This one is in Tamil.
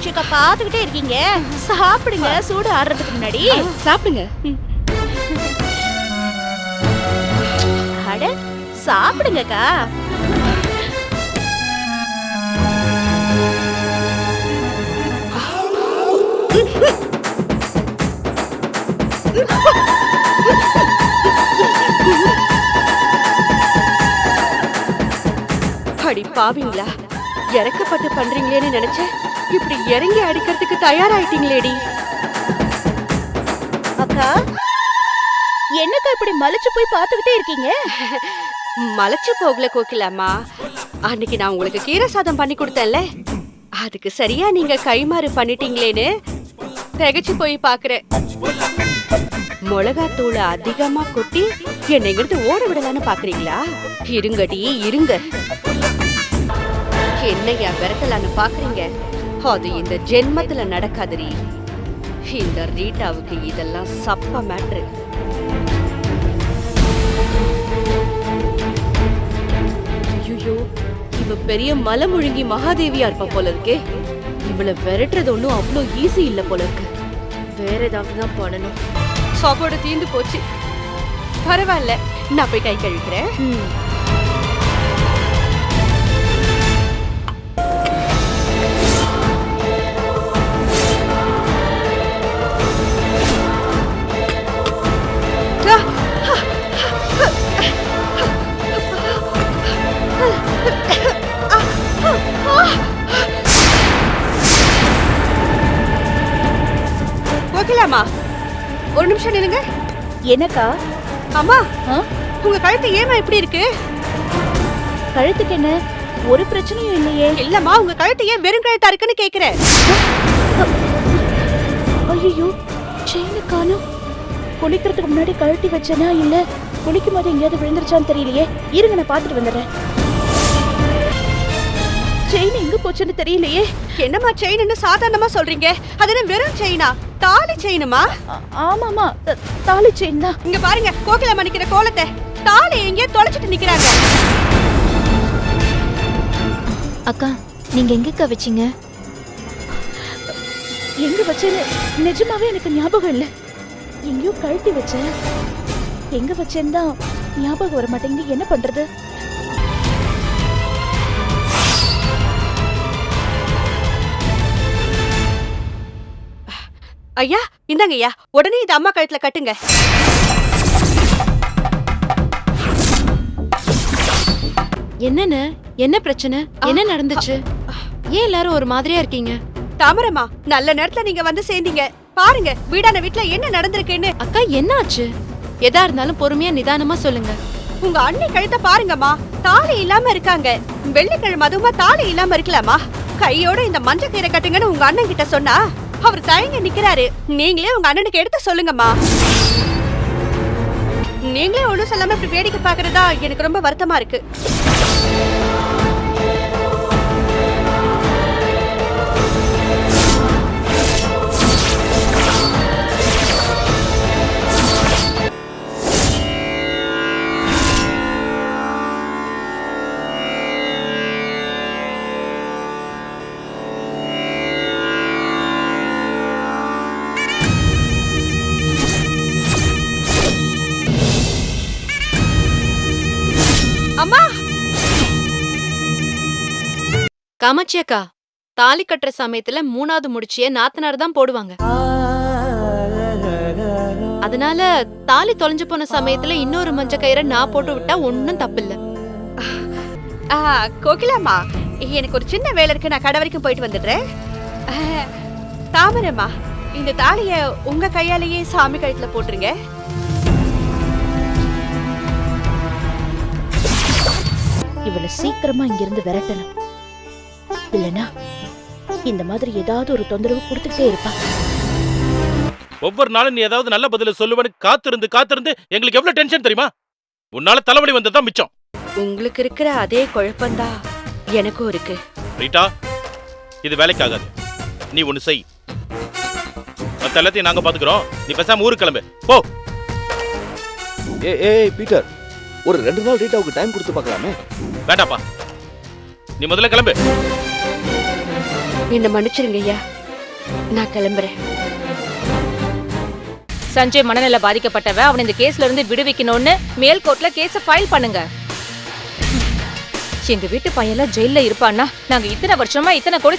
காமாட்சி அக்கா பாத்துக்கிட்டே இருக்கீங்க? சாப்பிடுங்க, சூடு ஆடுறதுக்கு முன்னாடி சாப்பிடுங்க. அட சாப்பிடுங்கக்கா. அடி பாவீங்களா, இறக்கப்பட்டு பண்றீங்களேன்னு நினைச்சேன். இப்படி இறங்கி அடிக்கிறதுக்கு தயாராயிட்டீங்களேடி. அக்கா என்னக்கா இப்படி மலைச்சு போய் பாத்துக்கிட்டே இருக்கீங்க? மலைச்சு போகல கோகிலாமா, அன்னைக்கு நான் உங்களுக்கு கீரை சாதம் பண்ணி கொடுத்தேன்ல, அதுக்கு சரியா நீங்க கைமாறு பண்ணிட்டீங்களேன்னு திகச்சு போய் பாக்குறேன். மிளகாத்தூளை அதிகமா கொட்டி என்னை இங்கிருந்து ஓட விடலான்னு பாக்குறீங்களா? இருங்கடி இருங்க. என்னையா விரட்டலான்னு பாக்குறீங்க? அது இந்த ஜென்மத்துல நடக்காதுரி. இந்த ரீட்டாவுக்கு இதெல்லாம் சப்ப மேட்ரு. ஐயோ, இவ பெரிய மலை முழுங்கி மகாதேவியா இருப்பா போல இருக்கே. இவளை விரட்டுறது ஒன்னும் அவ்வளோ ஈஸி இல்ல போல இருக்கு. வேற ஏதாவது தான் பண்ணணும். சாப்பாடு தீந்து போச்சு. பரவாயில்ல, நான் போய் கை கழுவிக்கிறேன். கோகிலாமா, ஒரு நிமிஷம் நில்லுங்க. என்னக்கா? அம்மா, உங்க கழுத்து ஏமா இப்படி இருக்கு? கழுத்துக்கு என்ன? ஒரு பிரச்சனையும் இல்லையே. இல்லம்மா, உங்க கழுத்து ஏன் வெறும் கழுத்தா இருக்குன்னு கேக்குறேன். ஐயோ, செயினை காணோம். குளிக்கிறதுக்கு முன்னாடி கழட்டி வச்சனா இல்ல குளிக்கும் போது எங்கேயாவது விழுந்துருச்சான்னு தெரியலையே. இருங்க, நான் பாத்துட்டு வந்துடுறேன். செயின் எங்க போச்சுன்னு தெரியலையே. என்னம்மா செயின்னு சாதாரணமா சொல்றீங்க? அது என்ன வெறும் செயினா? தாலி செயினுமா? ஆமாமா, தாலி செயின் தான். இங்க பாருங்க, கோகிலாமா நிக்கிற கோலத்தை. தாலி எங்கேயோ தொலைச்சிட்டு நிக்கிறாங்க. அக்கா, நீங்க எங்கக்கா வச்சீங்க? எங்க வச்சேன்னு நிஜமாவே எனக்கு ஞாபகம் இல்ல. எங்கேயோ கழட்டி வச்சேன். எங்க வச்சேன்னு தான் ஞாபகம் வர மாட்டேங்குது. என்ன பண்றது? ஐயா, இந்தாங்க ஐயா, உடனே இது அம்மா கழுத்துல கட்டுங்க. என்னன்னு? என்ன பிரச்சனை? என்ன நடந்துச்சு? ஏன் எல்லாரும் ஒரு மாதிரியா இருக்கீங்க? தாமரம்மா, நல்ல நேரத்துல நீங்க வந்து சேர்ந்தீங்க. பாருங்க, வீடான வீட்டுல என்ன நடந்திருக்குன்னு. அக்கா, என்ன ஆச்சு? எதா இருந்தாலும் பொறுமையா நிதானமா சொல்லுங்க. உங்க அண்ணி கழுத்த பாருங்கம்மா, தாலி இல்லாம இருக்காங்க. வெள்ளிக்கிழமை அதுவுமா தாலி இல்லாம இருக்கலாமா? கையோட இந்த மஞ்சள் கயிறை கட்டுங்கன்னு உங்க அண்ணன் கிட்ட சொன்னா அவர் தயங்க நிக்கிறாரு. நீங்களே உங்க அண்ணனுக்கு எடுத்து சொல்லுங்கம்மா. நீங்களே ஒண்ணும் சொல்லாம இப்படி வேடிக்கை பாக்குறதா எனக்கு ரொம்ப வருத்தமா இருக்கு. அம்மா, காமாட்சி அக்கா, தாலி கட்டுற சமயத்துல 3வது முடிச்சிய நாத்தனார் தான் போடுவாங்க. அதனால தாலி தொலைஞ்சு போன சமயத்துல இன்னொரு மஞ்ச கயிறை நான் போட்டு விட்டா ஒன்னும் தப்பில்ல. கோகிலாமா, எனக்கு ஒரு சின்ன வேலை இருக்கு. நான் கடை வரைக்கும் போயிட்டு வந்துடுறேன். தாமரம்மா, இந்த தாலிய உங்க கையாலேயே சாமி கழுத்துல போட்டுருங்க. இவளை சீக்கிரமா இங்கிருந்து விரட்டணும். இல்லனா இந்த மாதிரி ஏதாவது ஒரு தொந்தரவு கொடுத்துட்டே இருப்பா. ஒவ்வொரு நாளும் நீ ஏதாவது நல்ல பதில சொல்லுவேன்னு காத்திருந்து எங்களுக்கு எவ்வளவு டென்ஷன் தெரியுமா? உன்னால தலைவலி வந்ததுதான் மிச்சம். உங்களுக்கு இருக்கிற அதே குழப்பம்தான் எனக்கும் இருக்கு. ரீட்டா, இது வேலைக்கு ஆகாது. நீ ஒண்ணு செய். மத்த எல்லாத்தையும் நாங்க பாத்துக்கிறோம். நீ பேசாம ஊருக்கு கிளம்பு போ. ஏய் பீட்டர், ஒரு 2 நாள் ரீட்டாவுக்கு டைம் கொடுத்து பார்க்கலாமே? வேண்டாப்பா, நீ முதல்ல கிளம்பு. என்ன மன்னிச்சிருங்க ஐயா, நான் கிளம்புறேன். சஞ்சய் மனநல பாதிக்கப்பட்டவ, அவனை இந்த கேஸ்ல இருந்து விடுவிக்கணும்னு மேல் கோர்ட்ல கேஸ ஃபைல் பண்ணுங்க. எங்க வீட்டு பையன்லாம் ஜெயில்ல இருப்பான்னா நாங்க இத்தனை வருஷமா இத்தனை கோடி